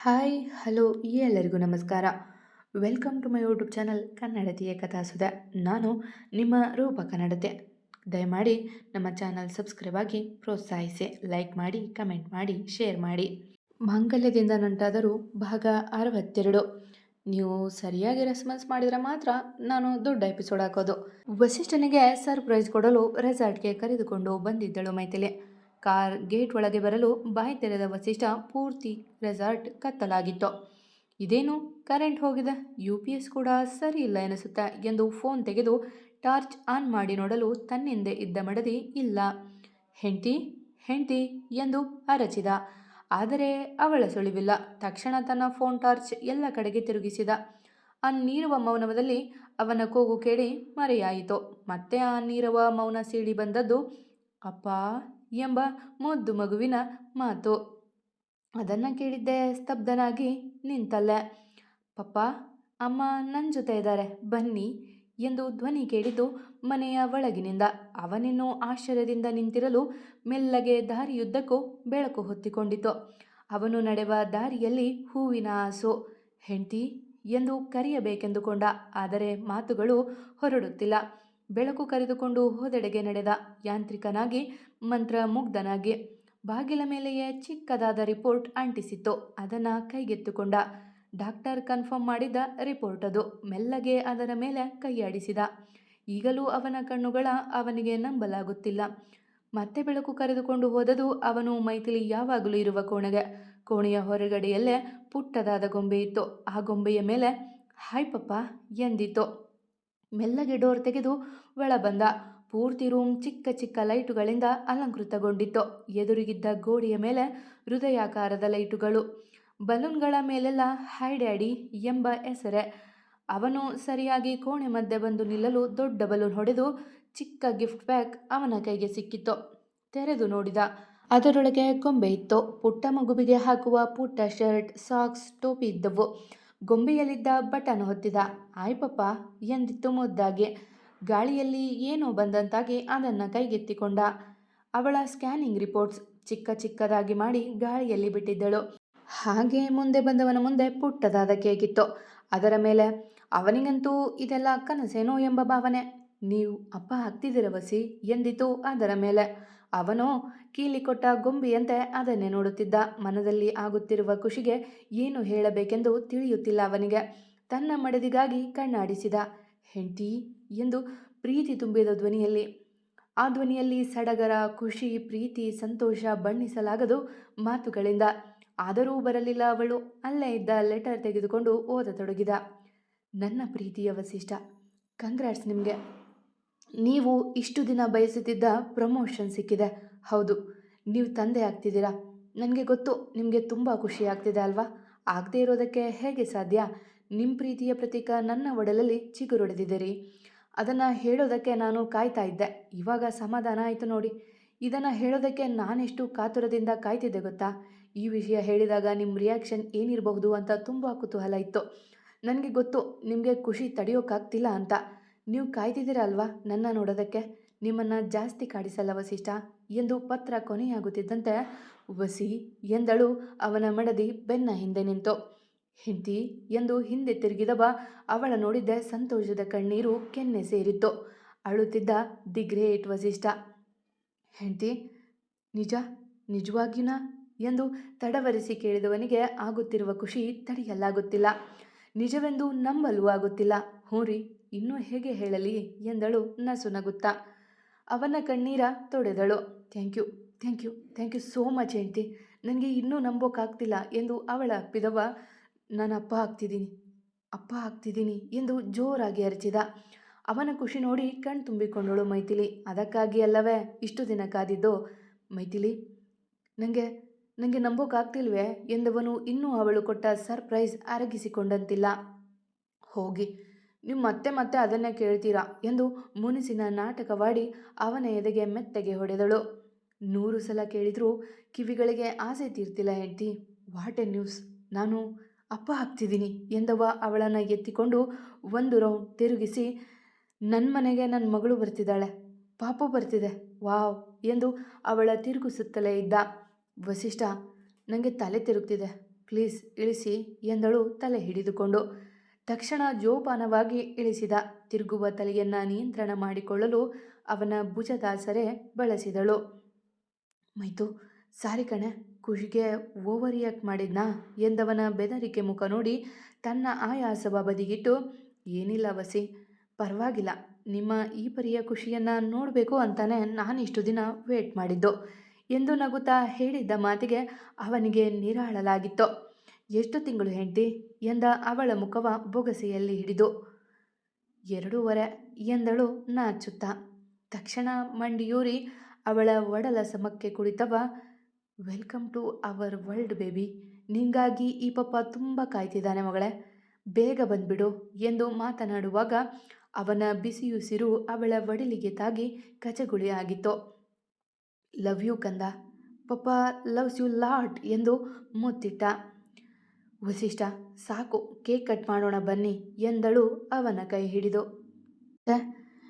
Hi hello ಎಲ್ಲರಿಗೂ ನಮಸ್ಕಾರ. Welcome to my YouTube channel ಕನ್ನಡತಿಯ ಕಥಾಸುಧಾ. ನಾನು ನಿಮ್ಮ ರೂಪ ಕನ್ನಡತೆ. ದಯಮಾಡಿ ನಮ್ಮ ಚಾನಲ್ ಸಬ್ಸ್ಕ್ರೈಬ್ ಆಗಿ ಪ್ರೋತ್ಸಾಹಿಸಿ, ಲೈಕ್ ಮಾಡಿ, ಕಮೆಂಟ್ ಮಾಡಿ, ಶೇರ್ ಮಾಡಿ. ಮಾಂಗಲ್ಯದಿಂದ ನಂಟಾದರೂ ಭಾಗ 62. ನೀವು ಸರಿಯಾಗಿ ರೆಸ್ಪಾನ್ಸ್ ಮಾಡಿದರೆ ಮಾತ್ರ ನಾನು ದೊಡ್ಡ ಎಪಿಸೋಡ್ ಹಾಕೋದು. ವಸಿಷ್ಠನಿಗೆ ಸರ್ಪ್ರೈಸ್ ಕೊಡಲು ರೆಸಾರ್ಟ್ಗೆ ಕರೆದುಕೊಂಡು ಬಂದಿದ್ದಳು ಮೈಥಿಲಿ. ಕಾರ್ ಗೇಟ್ ಒಳಗೆ ಬರಲು ಬಾಯಿ ತೆರೆದ ವಸಿಷ್ಠ ಪೂರ್ತಿ ರೆಸಾರ್ಟ್ ಕತ್ತಲಾಗಿತ್ತು. ಇದೇನು, ಕರೆಂಟ್ ಹೋಗಿದೆ, UPS ಕೂಡ ಸರಿ ಇಲ್ಲ ಎನಿಸುತ್ತೆ ಎಂದು ಫೋನ್ ತೆಗೆದು ಟಾರ್ಚ್ ಆನ್ ಮಾಡಿ ನೋಡಲು ತನ್ನಿಂದೆ ಇದ್ದ ಮಡದಿ ಇಲ್ಲ. ಹೆಂಡ್ತಿ ಹೆಂಡ್ತಿ ಎಂದು ಅರಚಿದ. ಆದರೆ ಅವಳ ಸುಳಿವಿಲ್ಲ. ತಕ್ಷಣ ತನ್ನ ಫೋನ್ ಟಾರ್ಚ್ ಎಲ್ಲ ಕಡೆಗೆ ತಿರುಗಿಸಿದ. ಆ ನೀರವ ಮೌನದಲ್ಲಿ ಅವನ ಕೂಗು ಕೇಳಿ ಮರೆಯಾಯಿತು. ಮತ್ತೆ ಆ ನೀರವ ಮೌನ ಸೀಳಿ ಬಂದದ್ದು ಅಪ್ಪ ಎಂಬ ಮುದ್ದು ಮಗುವಿನ ಮಾತು. ಅದನ್ನು ಕೇಳಿದ್ದೆ ಸ್ತಬ್ಧನಾಗಿ ನಿಂತಲ್ಲೇ. ಪಪ್ಪ, ಅಮ್ಮ ನನ್ನ ಜೊತೆ ಇದ್ದಾರೆ, ಬನ್ನಿ ಎಂದು ಧ್ವನಿ ಕೇಳಿದ್ದು ಮನೆಯ ಒಳಗಿನಿಂದ. ಅವನಿನ್ನೂ ಆಶ್ಚರ್ಯದಿಂದ ನಿಂತಿರಲು ಮೆಲ್ಲಗೆ ದಾರಿಯುದ್ದಕ್ಕೂ ಬೆಳಕು ಹೊತ್ತಿಕೊಂಡಿತು. ಅವನು ನಡೆವ ದಾರಿಯಲ್ಲಿ ಹೂವಿನ ಆಸು. ಹೆಂಡ್ತಿ ಎಂದು ಕರೆಯಬೇಕೆಂದುಕೊಂಡ, ಆದರೆ ಮಾತುಗಳು ಹೊರಡುತ್ತಿಲ್ಲ. ಬೆಳಕು ಕರೆದುಕೊಂಡು ಹೋದೆಡೆಗೆ ನಡೆದ, ಯಾಂತ್ರಿಕನಾಗಿ, ಮಂತ್ರಮುಗ್ಧನಾಗಿ. ಬಾಗಿಲ ಮೇಲೆಯೇ ಚಿಕ್ಕದಾದ ರಿಪೋರ್ಟ್ ಅಂಟಿಸಿತ್ತು. ಅದನ್ನು ಕೈಗೆತ್ತಿಕೊಂಡ. ಡಾಕ್ಟರ್ ಕನ್ಫರ್ಮ್ ಮಾಡಿದ ರಿಪೋರ್ಟ್ ಅದು. ಮೆಲ್ಲಗೆ ಅದರ ಮೇಲೆ ಕೈಯಾಡಿಸಿದ. ಈಗಲೂ ಅವನ ಕಣ್ಣುಗಳ ಅವನಿಗೆ ನಂಬಲಾಗುತ್ತಿಲ್ಲ. ಮತ್ತೆ ಬೆಳಕು ಕರೆದುಕೊಂಡು ಹೋದದು ಅವನು ಮೈಥಿಲಿ ಯಾವಾಗಲೂ ಇರುವ ಕೋಣೆಗೆ. ಕೋಣೆಯ ಹೊರಗಡೆಯಲ್ಲೇ ಪುಟ್ಟದಾದ ಗೊಂಬೆ ಇತ್ತು. ಆ ಗೊಂಬೆಯ ಮೇಲೆ ಹಾಯ್ ಪಪ್ಪ ಎಂದಿತ್ತು. ಮೆಲ್ಲಗೆ ಡೋರ್ ತೆಗೆದು ಒಳ ಬಂದ. ಪೂರ್ತಿ ರೂಮ್ ಚಿಕ್ಕ ಚಿಕ್ಕ ಲೈಟುಗಳಿಂದ ಅಲಂಕೃತಗೊಂಡಿತ್ತು. ಎದುರಿಗಿದ್ದ ಗೋಡೆಯ ಮೇಲೆ ಹೃದಯಾಕಾರದ ಲೈಟುಗಳು. ಬಲೂನ್ಗಳ ಮೇಲೆಲ್ಲ ಹಾಯ್ ಡ್ಯಾಡಿ ಎಂಬ ಹೆಸರೇ. ಅವನು ಸರಿಯಾಗಿ ಕೋಣೆ ಮಧ್ಯೆ ಬಂದು ನಿಲ್ಲಲು ದೊಡ್ಡ ಬಲೂನ್ ಹೊಡೆದು ಚಿಕ್ಕ ಗಿಫ್ಟ್ ಪ್ಯಾಕ್ ಅವನ ಕೈಗೆ ಸಿಕ್ಕಿತ್ತು. ತೆರೆದು ನೋಡಿದ. ಅದರೊಳಗೆ ಗೊಂಬೆ ಇತ್ತು. ಪುಟ್ಟ ಮಗುವಿಗೆ ಹಾಕುವ ಪುಟ್ಟ ಶರ್ಟ್, ಸಾಕ್ಸ್, ಟೋಪಿ ಇದ್ದವು. ಗೊಂಬೆಯಲ್ಲಿದ್ದ ಬಟನ್ ಹೊತ್ತಿದ. ಆಯ್ ಪಪ್ಪ ಎಂದಿತ್ತು ಮುದ್ದಾಗಿ. ಗಾಳಿಯಲ್ಲಿ ಏನೋ ಬಂದಂತಾಗಿ ಅದನ್ನು ಕೈಗೆತ್ತಿಕೊಂಡ. ಅವಳ ಸ್ಕ್ಯಾನಿಂಗ್ ರಿಪೋರ್ಟ್ಸ್ ಚಿಕ್ಕ ಚಿಕ್ಕದಾಗಿ ಮಾಡಿ ಗಾಳಿಯಲ್ಲಿ ಬಿಟ್ಟಿದ್ದಳು. ಹಾಗೆ ಮುಂದೆ ಬಂದವನ ಮುಂದೆ ಪುಟ್ಟದಾದ ಕೇಕಿತ್ತು. ಅದರ ಮೇಲೆ ಅವನಿಗಂತೂ ಇದೆಲ್ಲ ಕನಸೇನೋ ಎಂಬ ಭಾವನೆ. ನೀವು ಅಪ್ಪ ಆಗ್ತಿದ್ದೀರ ವಸಿ ಎಂದಿತು ಅದರ ಮೇಲೆ. ಅವನು ಕೀಲಿಕೊಟ್ಟ ಗೊಂಬೆಯಂತೆ ಅದನ್ನೇ ನೋಡುತ್ತಿದ್ದ. ಮನದಲ್ಲಿ ಆಗುತ್ತಿರುವ ಖುಷಿಗೆ ಏನು ಹೇಳಬೇಕೆಂದು ತಿಳಿಯುತ್ತಿಲ್ಲ ಅವನಿಗೆ. ತನ್ನ ಮಡದಿಗಾಗಿ ಕಣ್ಣಾಡಿಸಿದ. ಹೆಂಡ್ತಿ ಎಂದು ಪ್ರೀತಿ ತುಂಬಿದ ಧ್ವನಿಯಲ್ಲಿ. ಆ ಧ್ವನಿಯಲ್ಲಿ ಸಡಗರ, ಖುಷಿ, ಪ್ರೀತಿ, ಸಂತೋಷ ಬಣ್ಣಿಸಲಾಗದು ಮಾತುಗಳಿಂದ. ಆದರೂ ಬರಲಿಲ್ಲ ಅವಳು. ಅಲ್ಲೇ ಇದ್ದ ಲೆಟರ್ ತೆಗೆದುಕೊಂಡು ಓದತೊಡಗಿದ. ನನ್ನ ಪ್ರೀತಿಯ ವಸಿಷ್ಠ, ಕಂಗ್ರಾಟ್ಸ್ ನಿಮಗೆ. ನೀವು ಇಷ್ಟು ದಿನ ಬಯಸುತ್ತಿದ್ದ ಪ್ರಮೋಷನ್ ಸಿಕ್ಕಿದೆ. ಹೌದು, ನೀವು ತಂದೆ ಆಗ್ತಿದ್ದೀರಾ. ನನಗೆ ಗೊತ್ತು, ನಿಮಗೆ ತುಂಬ ಖುಷಿ ಆಗ್ತಿದೆ ಅಲ್ವಾ? ಆಗದೆ ಇರೋದಕ್ಕೆ ಹೇಗೆ ಸಾಧ್ಯ? ನಿಮ್ಮ ಪ್ರೀತಿಯ ಪ್ರತೀಕ ನನ್ನ ಒಡಲಲ್ಲಿ ಚಿಗುರೊಡೆದಿದ್ದೀರಿ. ಅದನ್ನು ಹೇಳೋದಕ್ಕೆ ನಾನು ಕಾಯ್ತಾ ಇದ್ದೆ. ಇವಾಗ ಸಮಾಧಾನ ಆಯಿತು ನೋಡಿ. ಇದನ್ನು ಹೇಳೋದಕ್ಕೆ ನಾನೆಷ್ಟು ಕಾತುರದಿಂದ ಕಾಯ್ತಿದ್ದೆ ಗೊತ್ತಾ? ಈ ವಿಷಯ ಹೇಳಿದಾಗ ನಿಮ್ಮ ರಿಯಾಕ್ಷನ್ ಏನಿರಬಹುದು ಅಂತ ತುಂಬ ಕುತೂಹಲ ಇತ್ತು. ನನಗೆ ಗೊತ್ತು ನಿಮಗೆ ಖುಷಿ ತಡೆಯೋಕ್ಕಾಗ್ತಿಲ್ಲ ಅಂತ. ನೀವು ಕಾಯ್ತಿದ್ದೀರ ಅಲ್ವಾ ನನ್ನ ನೋಡೋದಕ್ಕೆ? ನಿಮ್ಮನ್ನು ಜಾಸ್ತಿ ಕಾಡಿಸಲ್ಲ ವಸಿಷ್ಠ ಎಂದು ಪತ್ರ ಕೊನೆಯಾಗುತ್ತಿದ್ದಂತೆ ವಸಿ ಎಂದಳು ಅವನ ಮಡದಿ ಬೆನ್ನ ಹಿಂದೆ ನಿಂತು. ಹೆಂಡ್ತಿ ಎಂದು ಹಿಂದೆ ತಿರುಗಿದವ ಅವಳ ನೋಡಿದ್ದೆ ಸಂತೋಷದ ಕಣ್ಣೀರು ಕೆನ್ನೆ ಸೇರಿತ್ತು. ಅಳುತ್ತಿದ್ದ ದಿ ಗ್ರೇಟ್ ವಸಿಷ್ಠ. ಹೆಂಡ್ತಿ, ನಿಜ, ನಿಜವಾಗಿನಾ ಎಂದು ತಡವರಿಸಿ ಕೇಳಿದವನಿಗೆ ಆಗುತ್ತಿರುವ ಖುಷಿ ತಡೆಯಲಾಗುತ್ತಿಲ್ಲ. ನಿಜವೆಂದು ನಂಬಲು ಆಗುತ್ತಿಲ್ಲ. ಹ್ಞೂ ರೀ, ಇನ್ನೂ ಹೇಗೆ ಹೇಳಲಿ ಎಂದಳು ನಸುನಗುತ್ತಾ. ಅವನ ಕಣ್ಣೀರ ತೊಡೆದಳು. Thank you thank you thank you so much ಹೆಂಡ್ತಿ. ನನಗೆ ಇನ್ನೂ ನಂಬೋಕ್ಕಾಗ್ತಿಲ್ಲ ಎಂದು ಅವಳ ಅಪ್ಪಿದವ. ನಾನು ಅಪ್ಪ ಆಗ್ತಿದ್ದೀನಿ ಎಂದು ಜೋರಾಗಿ ಅರಚಿದ. ಅವನ ಖುಷಿ ನೋಡಿ ಕಣ್ ತುಂಬಿಕೊಂಡಳು ಮೈಥಿಲಿ. ಅದಕ್ಕಾಗಿ ಅಲ್ಲವೇ ಇಷ್ಟು ದಿನ ಕಾದಿದ್ದು? ಮೈಥಿಲಿ, ನನಗೆ ನಂಬೋಕ್ಕಾಗ್ತಿಲ್ವೇ ಎಂದವನು ಇನ್ನೂ ಅವಳು ಕೊಟ್ಟ ಸರ್ಪ್ರೈಸ್ ಅರಗಿಸಿಕೊಂಡಂತಿಲ್ಲ. ಹೋಗಿ, ನೀವು ಮತ್ತೆ ಮತ್ತೆ ಅದನ್ನೇ ಕೇಳ್ತೀರಾ ಎಂದು ಮುನಿಸಿನ ನಾಟಕವಾಡಿ ಅವನ ಎದೆಗೆ ಮೆತ್ತಗೆ ಹೊಡೆದಳು. 100 ಸಲ ಕೇಳಿದರೂ ಕಿವಿಗಳಿಗೆ ಆಸೆ ತೀರ್ತಿಲ್ಲ ಹೆಂಡ್ತಿ. ವಾಟ್ ಎ ನ್ಯೂಸ್, ನಾನು ಅಪ್ಪ ಆಗ್ತಿದ್ದೀನಿ ಎಂದವ ಅವಳನ್ನು ಎತ್ತಿಕೊಂಡು ಒಂದು ರೌಂಡ್ ತಿರುಗಿಸಿ, ನನ್ನ ಮನೆಗೆ ನನ್ನ ಮಗಳು ಬರ್ತಿದ್ದಾಳೆ, ಪಾಪು ಬರ್ತಿದೆ, ವಾವ್ ಎಂದು ಅವಳ ತಿರುಗಿಸುತ್ತಲೇ ಇದ್ದ. ವಸಿಷ್ಠ, ನನಗೆ ತಲೆ ತಿರುಗ್ತಿದೆ, ಪ್ಲೀಸ್ ಇಳಿಸಿ ಎಂದಳು ತಲೆ ಹಿಡಿದುಕೊಂಡು. ತಕ್ಷಣ ಜೋಪಾನವಾಗಿ ಇಳಿಸಿದ. ತಿರುಗುವ ತಲೆಯನ್ನು ನಿಯಂತ್ರಣ ಮಾಡಿಕೊಳ್ಳಲು ಅವನ ಭುಜದಾಸರೆ ಬಳಸಿದಳು. ಮೈತು, ಸಾರಿ ಕಣೆ, ಖುಷಿಗೆ ಓವರ್ ರಿಯಾಕ್ಟ್ ಮಾಡಿದ್ನಾ ಎಂದವನ ಬೆದರಿಕೆ ಮುಖ ನೋಡಿ ತನ್ನ ಆಯಾಸವ ಬದಿಗಿಟ್ಟು, ಏನಿಲ್ಲ ವಸಿ, ಪರವಾಗಿಲ್ಲ. ನಿಮ್ಮ ಈ ಪರಿಯ ಖುಷಿಯನ್ನು ನೋಡಬೇಕು ಅಂತಾನೆ ನಾನಿಷ್ಟು ದಿನ ವೇಟ್ ಮಾಡಿದ್ದು ಎಂದು ನಗುತ್ತಾ ಹೇಳಿದ್ದ ಮಾತಿಗೆ ಅವನಿಗೆ ನಿರಾಳಲಾಗಿತ್ತು. ಎಷ್ಟು ತಿಂಗಳು ಹೆಂಡ್ತಿ ಎಂದ ಅವಳ ಮುಖವ ಬೊಗಸೆಯಲ್ಲಿ ಹಿಡಿದು. 2.5 ಎಂದಳು ನಾಚುತ್ತಾ. ತಕ್ಷಣ ಮಂಡಿಯೂರಿ ಅವಳ ಒಡಲ ಸಮಕ್ಕೆ ಕುಳಿತವ, welcome to our world baby. ನಿನಗಾಗಿ ಈ ಪಪ್ಪ ತುಂಬ ಕಾಯ್ತಿದ್ದಾನೆ ಮಗಳೇ, ಬೇಗ ಬಂದ್ಬಿಡು ಎಂದು ಮಾತನಾಡುವಾಗ ಅವನ ಬಿಸಿಯುಸಿರು ಅವಳ ಒಡಲಿಗೆ ತಾಗಿ ಕಚಗುಳಿ ಆಗಿತ್ತು. ಲವ್ ಯು ಕಂದ, ಪಪ್ಪ ಲವ್ಸ್ ಯು ಲಾಟ್ ಎಂದು ಮುತ್ತಿಟ್ಟ. ವಸಿಷ್ಠ, ಸಾಕು, ಕೇಕ್ ಕಟ್ ಮಾಡೋಣ ಬನ್ನಿ ಎಂದಳು ಅವನ ಕೈ ಹಿಡಿದು.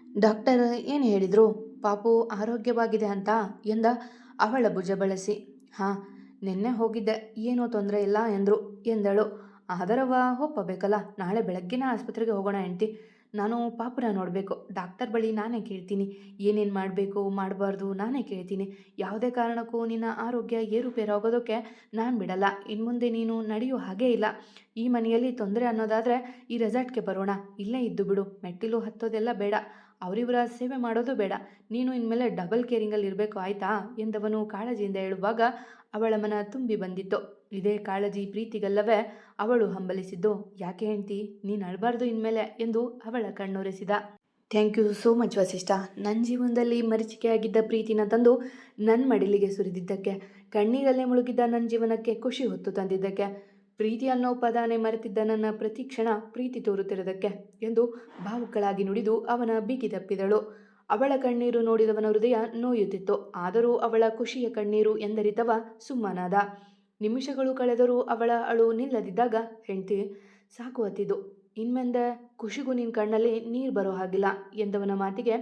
ಡಾಕ್ಟರ್ ಏನು ಹೇಳಿದ್ರು? ಪಾಪು ಆರೋಗ್ಯವಾಗಿದೆ ಅಂತ ಎಂದ ಅವಳ ಭುಜ ಬಳಸಿ. ಹಾಂ, ನಿನ್ನೆ ಹೋಗಿದ್ದೆ, ಏನೂ ತೊಂದರೆ ಇಲ್ಲ ಎಂದರು ಎಂದಳು. ಆದರವ ಒಪ್ಪಬೇಕಲ್ಲ, ನಾಳೆ ಬೆಳಗ್ಗೆನೇ ಆಸ್ಪತ್ರೆಗೆ ಹೋಗೋಣ ಹೆಂಡ್ತಿ. ನಾನು ಪಾಪುನ ನೋಡಬೇಕು. ಡಾಕ್ಟರ್ ಬಳಿ ನಾನೇ ಕೇಳ್ತೀನಿ, ಏನೇನು ಮಾಡಬೇಕು ಮಾಡಬಾರ್ದು ನಾನೇ ಕೇಳ್ತೀನಿ. ಯಾವುದೇ ಕಾರಣಕ್ಕೂ ನಿನ್ನ ಆರೋಗ್ಯ ಏರುಪೇರಾಗೋದಕ್ಕೆ ನಾನು ಬಿಡಲ್ಲ. ಇನ್ನು ಮುಂದೆ ನೀನು ನಡೆಯೋ ಹಾಗೇ ಇಲ್ಲ. ಈ ಮನೆಯಲ್ಲಿ ತೊಂದರೆ ಅನ್ನೋದಾದರೆ ಈ ರೆಸಾರ್ಟ್ಗೆ ಬರೋಣ, ಇಲ್ಲೇ ಇದ್ದು ಬಿಡು. ಮೆಟ್ಟಿಲು ಹತ್ತೋದೆಲ್ಲ ಬೇಡ, ಅವರಿವರ ಸೇವೆ ಮಾಡೋದು ಬೇಡ. ನೀನು ಇನ್ಮೇಲೆ ಡಬಲ್ ಕೇರಿಂಗಲ್ಲಿ ಇರಬೇಕು, ಆಯಿತಾ ಎಂದವನು ಕಾಳಜಿಯಿಂದ ಹೇಳುವಾಗ ಅವಳ ಮನ ತುಂಬಿ ಬಂದಿತ್ತು. ಇದೇ ಕಾಳಜಿ ಪ್ರೀತಿಗಲ್ಲವೇ ಅವಳು ಹಂಬಲಿಸಿದ್ದು. ಯಾಕೆ ಹೆಂಡ್ತಿ, ನೀನು ಅಳಬಾರ್ದು ಇನ್ಮೇಲೆ ಎಂದು ಅವಳ ಕಣ್ಣೊರೆಸಿದ. Thank you so much Vasishtha, ನನ್ನ ಜೀವನದಲ್ಲಿ ಮರೀಚಿಕೆಯಾಗಿದ್ದ ಪ್ರೀತಿನ ತಂದು ನನ್ನ ಮಡಿಲಿಗೆ ಸುರಿದಿದ್ದಕ್ಕೆ, ಕಣ್ಣೀರಲ್ಲೇ ಮುಳುಗಿದ್ದ ನನ್ನ ಜೀವನಕ್ಕೆ ಖುಷಿ ಹೊತ್ತು ತಂದಿದ್ದಕ್ಕೆ, ಪ್ರೀತಿ ಅನ್ನೋ ಪದಾನೆ ಮರೆತಿದ್ದ ನನ್ನ ಪ್ರತಿ ಕ್ಷಣ ಪ್ರೀತಿ ತೋರುತ್ತಿರೋದಕ್ಕೆ ಎಂದು ಭಾವುಕಳಾಗಿ ನುಡಿದು ಅವನ ಬಿಗಿದಪ್ಪಿದಳು. ಅವಳ ಕಣ್ಣೀರು ನೋಡಿದವನ ಹೃದಯ ನೋಯುತ್ತಿತ್ತು. ಆದರೂ ಅವಳ ಖುಷಿಯ ಕಣ್ಣೀರು ಎಂದರಿತವ ಸುಮ್ಮನಾದ. ನಿಮಿಷಗಳು ಕಳೆದರೂ ಅವಳ ಅಳು ನಿಲ್ಲದಿದ್ದಾಗ, ಹೆಂಡ್ತಿ ಸಾಕು ಹತ್ತಿದ್ದು, ಇನ್ಮೆಂದೆ ಖುಷಿಗೂ ನಿನ್ನ ಕಣ್ಣಲ್ಲಿ ನೀರು ಬರೋ ಹಾಗಿಲ್ಲ ಎಂದವನ ಮಾತಿಗೆ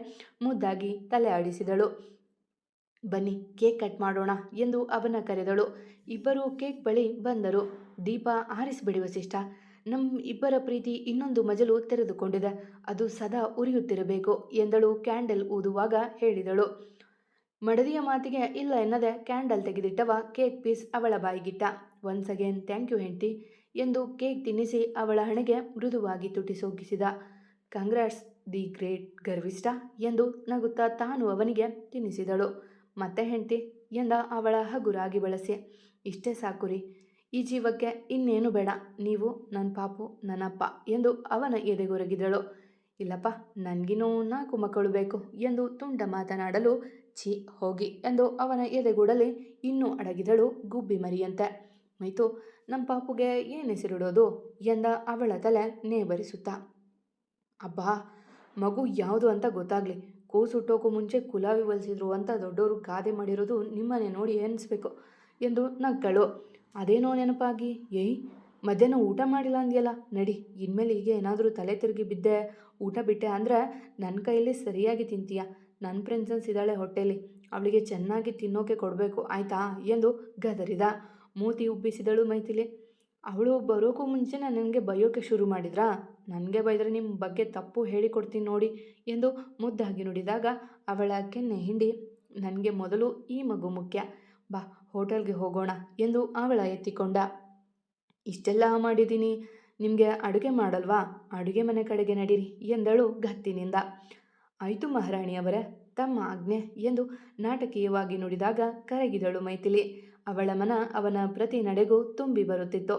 ಮುದ್ದಾಗಿ ತಲೆ ಆಡಿಸಿದಳು. ಬನ್ನಿ ಕೇಕ್ ಕಟ್ ಮಾಡೋಣ ಎಂದು ಅವನ ಕರೆದಳು. ಇಬ್ಬರು ಕೇಕ್ ಬಳಿ ಬಂದರು. ದೀಪ ಆರಿಸಿಬಿಡಿ ವಸಿಷ್ಠ, ನಮ್ಮ ಇಬ್ಬರ ಪ್ರೀತಿ ಇನ್ನೊಂದು ಮಜಲು ತೆರೆದುಕೊಂಡಿದೆ, ಅದು ಸದಾ ಉರಿಯುತ್ತಿರಬೇಕು ಎಂದಳು ಕ್ಯಾಂಡಲ್ ಊದುವಾಗ ಹೇಳಿದಳು. ಮಡದಿಯ ಮಾತಿಗೆ ಇಲ್ಲ ಎನ್ನದೆ ಕ್ಯಾಂಡಲ್ ತೆಗೆದಿಟ್ಟವ ಕೇಕ್ ಪೀಸ್ ಅವಳ ಬಾಯಿಗಿಟ್ಟ. ಒನ್ಸ್ ಅಗೇನ್ ಥ್ಯಾಂಕ್ ಯು ಹೆಂಡ್ತಿ ಎಂದು ಕೇಕ್ ತಿನ್ನಿಸಿ ಅವಳ ಹಣೆಗೆ ಮೃದುವಾಗಿ ತುಟಿಸೋಗಿಸಿದ. ಕಂಗ್ರಾಟ್ಸ್ ದಿ ಗ್ರೇಟ್ ಗರ್ವಿಷ್ಠ ಎಂದು ನಗುತ್ತಾ ತಾನು ಅವನಿಗೆ ತಿನ್ನಿಸಿದಳು. ಮತ್ತೆ ಹೆಂಡ್ತಿ ಎಂದ ಅವಳ ಹಗುರಾಗಿ ಬಳಸಿ. ಇಷ್ಟೇ ಸಾಕು ರೀ, ಈ ಜೀವಕ್ಕೆ ಇನ್ನೇನು ಬೇಡ, ನೀವು ನನ್ನ ಪಾಪು ನನ್ನಪ್ಪ ಎಂದು ಅವನ ಎದೆಗೊರಗಿದಳು. ಇಲ್ಲಪ್ಪ, ನನಗಿನ್ನೂ 4 ಮಕ್ಕಳು ಬೇಕು ಎಂದು ತುಂಡ ಮಾತನಾಡಲು, ಛೀ ಹೋಗಿ ಎಂದು ಅವನ ಎದೆಗೂಡಲಿ ಇನ್ನೂ ಅಡಗಿದಳು ಗುಬ್ಬಿ ಮರಿಯಂತೆ. ಮೈತು, ನಮ್ಮ ಪಾಪುಗೆ ಏನು ಹೆಸರಿಡೋದು ಎಂದ ಅವಳ ತಲೆ ನೇಬರಿಸುತ್ತಾ. ಅಬ್ಬಾ, ಮಗು ಯಾವುದು ಅಂತ ಗೊತ್ತಾಗಲಿ, ಕೂಸು ಹುಟ್ಟೋಕ್ಕೂ ಮುಂಚೆ ಕುಲ ವಿವರಿಸಿದ್ರು ಅಂತ ದೊಡ್ಡವರು ಗಾದೆ ಮಾಡಿರೋದು ನಿಮ್ಮನೆ ನೋಡಿ ಎನಿಸ್ಬೇಕು ಎಂದು ನಕ್ಕಳು. ಅದೇನೋ ನೆನಪಾಗಿ, ಏಯ್ ಮಧ್ಯಾಹ್ನ ಊಟ ಮಾಡಿಲ್ಲ ಅಂದ್ಯಲ್ಲ, ನಡಿ, ಇನ್ಮೇಲೆ ಹೀಗೆ ಏನಾದರೂ ತಲೆ ತಿರುಗಿ ಬಿದ್ದೆ ಊಟ ಬಿಟ್ಟೆ ಅಂದರೆ ನನ್ನ ಕೈಯಲ್ಲಿ ಸರಿಯಾಗಿ ತಿಂತೀಯ. ನನ್ನ ಪ್ರಿನ್ಸೆಸ್ ಇದ್ದಾಳೆ ಹೊಟ್ಟೆಲಿ, ಅವಳಿಗೆ ಚೆನ್ನಾಗಿ ತಿನ್ನೋಕೆ ಕೊಡಬೇಕು ಆಯಿತಾ ಎಂದು ಗದರಿದ. ಮೂತಿ ಉಬ್ಬಿಸಿದಳು ಮೈಥಿಲಿ. ಅವಳು ಬರೋಕ್ಕೂ ಮುಂಚೆ ನನಗೆ ಬೈಯೋಕೆ ಶುರು ಮಾಡಿದ್ರಾ? ನನಗೆ ಬೈದರೆ ನಿಮ್ಮ ಬಗ್ಗೆ ತಪ್ಪು ಹೇಳಿಕೊಡ್ತೀನಿ ನೋಡಿ ಎಂದು ಮುದ್ದಾಗಿ ನುಡಿದಾಗ ಅವಳ ಕೆನ್ನೆ ಹಿಂಡಿ, ನನಗೆ ಮೊದಲು ಈ ಮಗು ಮುಖ್ಯ, ಬಾ ಹೋಟೆಲ್ಗೆ ಹೋಗೋಣ ಎಂದು ಅವಳ ಎತ್ತಿಕೊಂಡ. ಇಷ್ಟೆಲ್ಲ ಮಾಡಿದ್ದೀನಿ, ನಿಮಗೆ ಅಡುಗೆ ಮಾಡಲ್ವಾ? ಅಡುಗೆ ಮನೆ ಕಡೆಗೆ ನಡೀರಿ ಎಂದಳು ಗತ್ತಿನಿಂದ. ಆಯಿತು ಮಹಾರಾಣಿಯವರೇ, ತಮ್ಮ ಆಜ್ಞೆ ಎಂದು ನಾಟಕೀಯವಾಗಿ ನುಡಿದಾಗ ಕರಗಿದಳು ಮೈಥಿಲಿ. ಅವಳ ಮನ ಅವನ ಪ್ರತಿ ನಡೆಗೂ ತುಂಬಿ ಬರುತ್ತಿತ್ತು.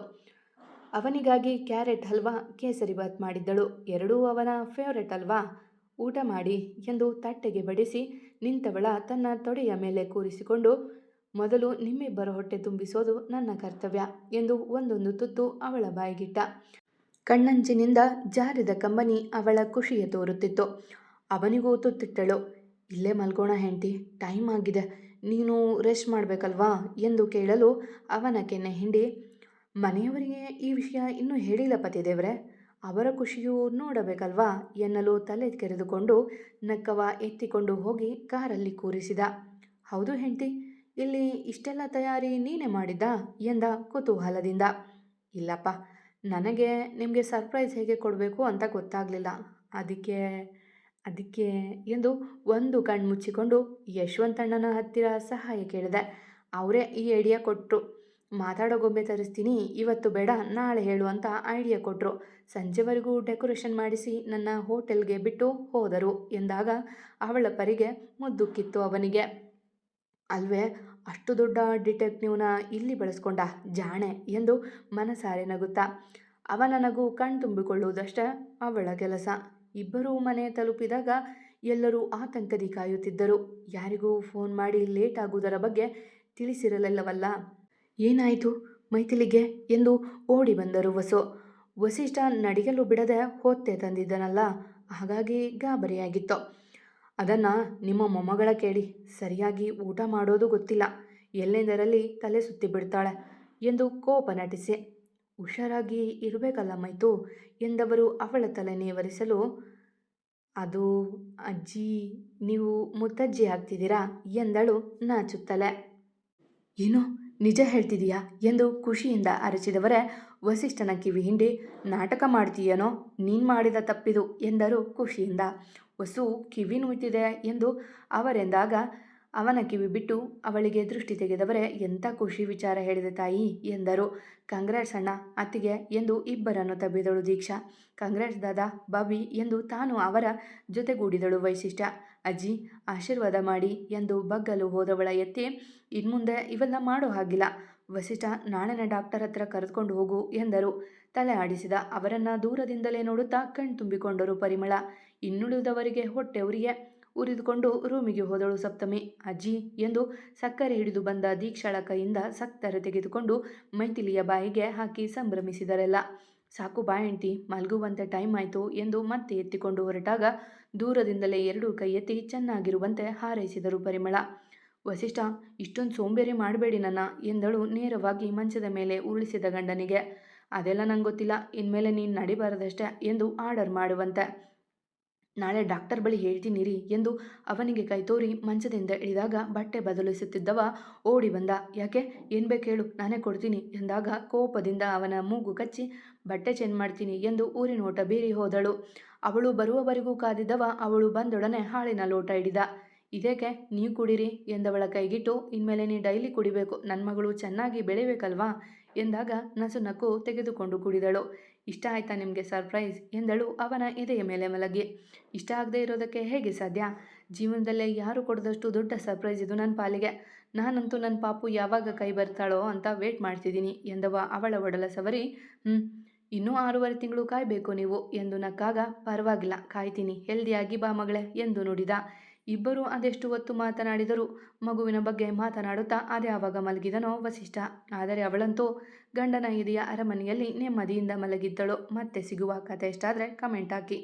ಅವನಿಗಾಗಿ ಕ್ಯಾರೆಟ್ ಹಲ್ವಾ, ಕೇಸರಿಬಾತ್ ಮಾಡಿದ್ದಳು. ಎರಡೂ ಅವನ ಫೇವರೆಟ್ ಅಲ್ವಾ. ಊಟ ಮಾಡಿ ಎಂದು ತಟ್ಟೆಗೆ ಬಡಿಸಿ ನಿಂತವಳ ತನ್ನ ತೊಡೆಯ ಮೇಲೆ ಕೂರಿಸಿಕೊಂಡು, ಮೊದಲು ನಿಮ್ಮಿಬ್ಬರ ಹೊಟ್ಟೆ ತುಂಬಿಸೋದು ನನ್ನ ಕರ್ತವ್ಯ ಎಂದು ಒಂದೊಂದು ತುತ್ತು ಅವಳ ಬಾಯಿಗಿಟ್ಟ. ಕಣ್ಣಂಚಿನಿಂದ ಜಾರಿದ ಕಂಬನಿ ಅವಳ ಖುಷಿಯ ತೋರುತ್ತಿತ್ತು. ಅವನಿಗೂ ತುತ್ತಿಟ್ಟಳು. ಇಲ್ಲೇ ಮಲ್ಗೋಣ ಹೆಂಡ್ತಿ, ಟೈಮ್ ಆಗಿದೆ, ನೀನು ರೆಸ್ಟ್ ಮಾಡಬೇಕಲ್ವಾ ಎಂದು ಕೇಳಲು ಅವನ ಕೆನ್ನೆ ಹಿಂಡಿ, ಮನೆಯವರಿಗೆ ಈ ವಿಷಯ ಇನ್ನೂ ಹೇಳಿಲ್ಲ ಪತಿದೇವರೇ, ಅವರ ಖುಷಿಯೂ ನೋಡಬೇಕಲ್ವಾ ಎನ್ನಲು ತಲೆ ಕೆರೆದುಕೊಂಡು ನಕ್ಕವ ಎತ್ತಿಕೊಂಡು ಹೋಗಿ ಕಾರಲ್ಲಿ ಕೂರಿಸಿದ. ಹೌದು ಹೆಂಡ್ತಿ, ಇಲ್ಲಿ ಇಷ್ಟೆಲ್ಲ ತಯಾರಿ ನೀನೇ ಮಾಡಿದ್ದ ಎಂದ ಕುತೂಹಲದಿಂದ. ಇಲ್ಲಪ್ಪ, ನನಗೆ ನಿಮಗೆ ಸರ್ಪ್ರೈಸ್ ಹೇಗೆ ಕೊಡಬೇಕು ಅಂತ ಗೊತ್ತಾಗಲಿಲ್ಲ. ಅದಕ್ಕೆ ಅದಕ್ಕೆ ಎಂದು ಒಂದು ಕಣ್ಣು ಮುಚ್ಚಿಕೊಂಡು ಯಶವಂತಣ್ಣನ ಹತ್ತಿರ ಸಹಾಯ ಕೇಳಿದೆ. ಅವರೇ ಈ ಐಡಿಯಾ ಕೊಟ್ಟರು. ಮಾತಾಡೋ ಗೊಂಬೆ ತರಿಸ್ತೀನಿ, ಇವತ್ತು ಬೇಡ ನಾಳೆ ಹೇಳು ಅಂತ ಐಡಿಯಾ ಕೊಟ್ಟರು. ಸಂಜೆವರೆಗೂ ಡೆಕೋರೇಷನ್ ಮಾಡಿಸಿ ನನ್ನ ಹೋಟೆಲ್ಗೆ ಬಿಟ್ಟು ಹೋದರು ಎಂದಾಗ ಅವಳ ಪರಿಗೆ ಮುದ್ದುಕ್ಕಿತ್ತು ಅವನಿಗೆ. ಅಲ್ವೇ, ಅಷ್ಟು ದೊಡ್ಡ ಡಿಟೆಕ್ಟಿವ್ನ ಇಲ್ಲಿ ಬಳಸ್ಕೊಂಡ ಜಾಣೆ ಎಂದು ಮನಸಾರೆ ನಗುತ್ತಾ. ಅವನ ನಗು ಕಣ್ತುಂಬಿಕೊಳ್ಳುವುದಷ್ಟೇ ಅವಳ ಕೆಲಸ. ಇಬ್ಬರೂ ಮನೆ ತಲುಪಿದಾಗ ಎಲ್ಲರೂ ಆತಂಕದಿ ಕಾಯುತ್ತಿದ್ದರು. ಯಾರಿಗೂ ಫೋನ್ ಮಾಡಿ ಲೇಟ್ ಆಗುವುದರ ಬಗ್ಗೆ ತಿಳಿಸಿರಲಿಲ್ಲವಲ್ಲ. ಏನಾಯಿತು ಮೈಥಿಲಿಗೆ ಎಂದು ಓಡಿ ಬಂದರು ವಸು. ವಸಿಷ್ಠ ನಡಿಗಲು ಬಿಡದೆ ಹೊತ್ತೆ ತಂದಿದ್ದನಲ್ಲ, ಹಾಗಾಗಿ ಗಾಬರಿಯಾಗಿತ್ತು. ಅದನ್ನು ನಿಮ್ಮ ಮೊಮ್ಮಗಳ ಕೇಳಿ, ಸರಿಯಾಗಿ ಊಟ ಮಾಡೋದು ಗೊತ್ತಿಲ್ಲ, ಎಲ್ಲೆಂದರಲ್ಲಿ ತಲೆ ಸುತ್ತಿ ಬಿಡ್ತಾಳೆ ಎಂದು ಕೋಪ ನಟಿಸಿ. ಹುಷಾರಾಗಿ ಇರಬೇಕಲ್ಲ ಮೈತು ಎಂದವರು ಅವಳ ತಲೆ ನೇವರಿಸಲು, ಅದು ಅಜ್ಜಿ, ನೀವು ಮುತ್ತಜ್ಜಿ ಆಗ್ತಿದ್ದೀರಾ ಎಂದಳು ನಾಚುತ್ತಲೇ. ಏನು, ನಿಜ ಹೇಳ್ತಿದೀಯಾ ಎಂದು ಖುಷಿಯಿಂದ ಅರಚಿದವರೇ ವಸಿಷ್ಠನ ಕಿವಿ ಹಿಂಡಿ, ನಾಟಕ ಮಾಡ್ತೀಯೇನೋ, ನೀನು ಮಾಡಿದ ತಪ್ಪಿದು ಎಂದರು ಖುಷಿಯಿಂದ. ವಸು ಕಿವಿ ನುಯ್ತಿದೆ ಎಂದು ಅವರೆಂದಾಗ ಅವನ ಕಿವಿ ಬಿಟ್ಟು ಅವಳಿಗೆ ದೃಷ್ಟಿ ತೆಗೆದವರೇ, ಎಂಥ ಖುಷಿ ವಿಚಾರ ಹೇಳಿದೆ ತಾಯಿ ಎಂದರು. ಕಂಗ್ರಾಟ್ಸ್ ಅಣ್ಣ, ಅತ್ತಿಗೆ ಎಂದು ಇಬ್ಬರನ್ನು ತಬ್ಬಿದಳು ದೀಕ್ಷಾ. ಕಂಗ್ರಾಟ್ಸ್ ದಾದಾ, ಬಾಬಿ ಎಂದು ತಾನು ಅವರ ಜೊತೆಗೂಡಿದಳು ವೈಶಿಷ್ಟ್ಯ. ಅಜ್ಜಿ ಆಶೀರ್ವಾದ ಮಾಡಿ ಎಂದು ಬಗ್ಗಲು ಹೋದವಳ ಎತ್ತಿ, ಇನ್ಮುಂದೆ ಇವೆಲ್ಲ ಮಾಡೋ ಹಾಗಿಲ್ಲ, ವಸಿಷ್ಠ ನಾಳೆನೇ ಡಾಕ್ಟರ್ ಹತ್ರ ಕರೆದುಕೊಂಡು ಹೋಗು ಎಂದರು. ತಲೆ ಆಡಿಸಿದ ಅವರನ್ನು ದೂರದಿಂದಲೇ ನೋಡುತ್ತಾ ಕಣ್ತುಂಬಿಕೊಂಡರು ಪರಿಮಳ. ಇನ್ನುಳಿದವರಿಗೆ ಹೊಟ್ಟೆ ಉರಿದುಕೊಂಡು ರೂಮಿಗೆ ಹೋದಳು ಸಪ್ತಮಿ. ಅಜ್ಜಿ ಎಂದು ಸಕ್ಕರೆ ಹಿಡಿದು ಬಂದ ದೀಕ್ಷಾಳ ಕೈಯಿಂದ ಸಕ್ಕರೆ ತೆಗೆದುಕೊಂಡು ಮೈಥಿಲಿಯ ಬಾಯಿಗೆ ಹಾಕಿ ಸಂಭ್ರಮಿಸಿದರೆಲ್ಲ. ಸಾಕು ಬಾ ಹೆಂಡ್ತಿ, ಮಲಗುವಂತೆ ಟೈಮ್ ಆಯಿತು ಎಂದು ಮತ್ತೆ ಎತ್ತಿಕೊಂಡು ಹೊರಟಾಗ ದೂರದಿಂದಲೇ ಎರಡೂ ಕೈ ಎತ್ತಿ ಚೆನ್ನಾಗಿರುವಂತೆ ಹಾರೈಸಿದರು ಪರಿಮಳ. ವಸಿಷ್ಠ, ಇಷ್ಟೊಂದು ಸೋಂಬೇರಿ ಮಾಡಬೇಡಿ ನನ್ನ ಎಂದಳು ನೇರವಾಗಿ ಮಂಚದ ಮೇಲೆ ಉರುಳಿಸಿದ ಗಂಡನಿಗೆ. ಅದೆಲ್ಲ ನಂಗೆ ಗೊತ್ತಿಲ್ಲ, ಇನ್ಮೇಲೆ ನೀನು ನಡಿಬಾರದಷ್ಟೇ ಎಂದು ಆರ್ಡರ್ ಮಾಡುವಂತೆ. ನಾಳೆ ಡಾಕ್ಟರ್ ಬಳಿ ಹೇಳ್ತೀನಿರಿ ಎಂದು ಅವನಿಗೆ ಕೈತೋರಿ ಮಂಚದಿಂದ ಇಳಿದಾಗ ಬಟ್ಟೆ ಬದಲಿಸುತ್ತಿದ್ದವ ಓಡಿ ಬಂದ. ಯಾಕೆ, ಏನು ಬೇಕು ಹೇಳು, ನಾನೇ ಕೊಡ್ತೀನಿ ಎಂದಾಗ ಕೋಪದಿಂದ ಅವನ ಮೂಗು ಕಚ್ಚಿ ಬಟ್ಟೆ ಚೇಂಜ್ ಮಾಡ್ತೀನಿ ಎಂದು ಊರಿನೋಟ ಬೀರಿ ಹೋದಳು. ಅವಳು ಬರುವವರೆಗೂ ಕಾದಿದ್ದವ ಅವಳು ಬಂದೊಡನೆ ಹಾಳಿನ ಲೋಟ ಹಿಡಿದ. ಇದೇಕೆ, ನೀವು ಕುಡೀರಿ ಎಂದವಳ ಕೈಗಿಟ್ಟು, ಇನ್ಮೇಲೆ ನೀ ಡೈಲಿ ಕುಡಿಬೇಕು, ನನ್ನ ಮಗಳು ಚೆನ್ನಾಗಿ ಬೆಳಿಬೇಕಲ್ವಾ ಎಂದಾಗ ನಸುನಕ್ಕು ತೆಗೆದುಕೊಂಡು ಕುಡಿದಳು. ಇಷ್ಟ ಆಯ್ತಾ ನಿಮಗೆ ಸರ್ಪ್ರೈಸ್ ಎಂದಳು ಅವನ ಎದೆಯ ಮೇಲೆ ಮಲಗಿ. ಇಷ್ಟ ಆಗದೆ ಇರೋದಕ್ಕೆ ಹೇಗೆ ಸಾಧ್ಯ, ಜೀವನದಲ್ಲೇ ಯಾರು ಕೊಡದಷ್ಟು ದೊಡ್ಡ ಸರ್ಪ್ರೈಸ್ ಇದು ನನ್ನ ಪಾಲಿಗೆ. ನಾನಂತೂ ನನ್ನ ಪಾಪು ಯಾವಾಗ ಕೈ ಬರ್ತಾಳೋ ಅಂತ ವೇಟ್ ಮಾಡ್ತಿದ್ದೀನಿ ಎಂದವ ಅವಳ ಒಡಲ ಸವರಿ. ಇನ್ನೂ 6.5 ತಿಂಗಳು ಕಾಯಬೇಕು ನೀವು ಎಂದು ನಕ್ಕಾಗ, ಪರವಾಗಿಲ್ಲ ಕಾಯ್ತೀನಿ, ಹೆಲ್ದಿಯಾಗಿ ಬಾ ಮಗಳೇ ಎಂದು ನುಡಿದ. ಇಬ್ಬರೂ ಅದೆಷ್ಟು ಹೊತ್ತು ಮಾತನಾಡಿದರೂ ಮಗುವಿನ ಬಗ್ಗೆ ಮಾತನಾಡುತ್ತಾ ಅದ್ಯಾವಾಗ ಮಲಗಿದನೋ ವಸಿಷ್ಠ. ಆದರೆ ಅವಳಂತೂ ಗಂಡನ ಎದೆಯ ಅರಮನೆಯಲ್ಲಿ ನೆಮ್ಮದಿಯಿಂದ ಮಲಗಿದ್ದಳು. ಮತ್ತೆ ಸಿಗುವ. ಕಥೆ ಇಷ್ಟ ಆದರೆ ಕಮೆಂಟ್ ಹಾಕಿ.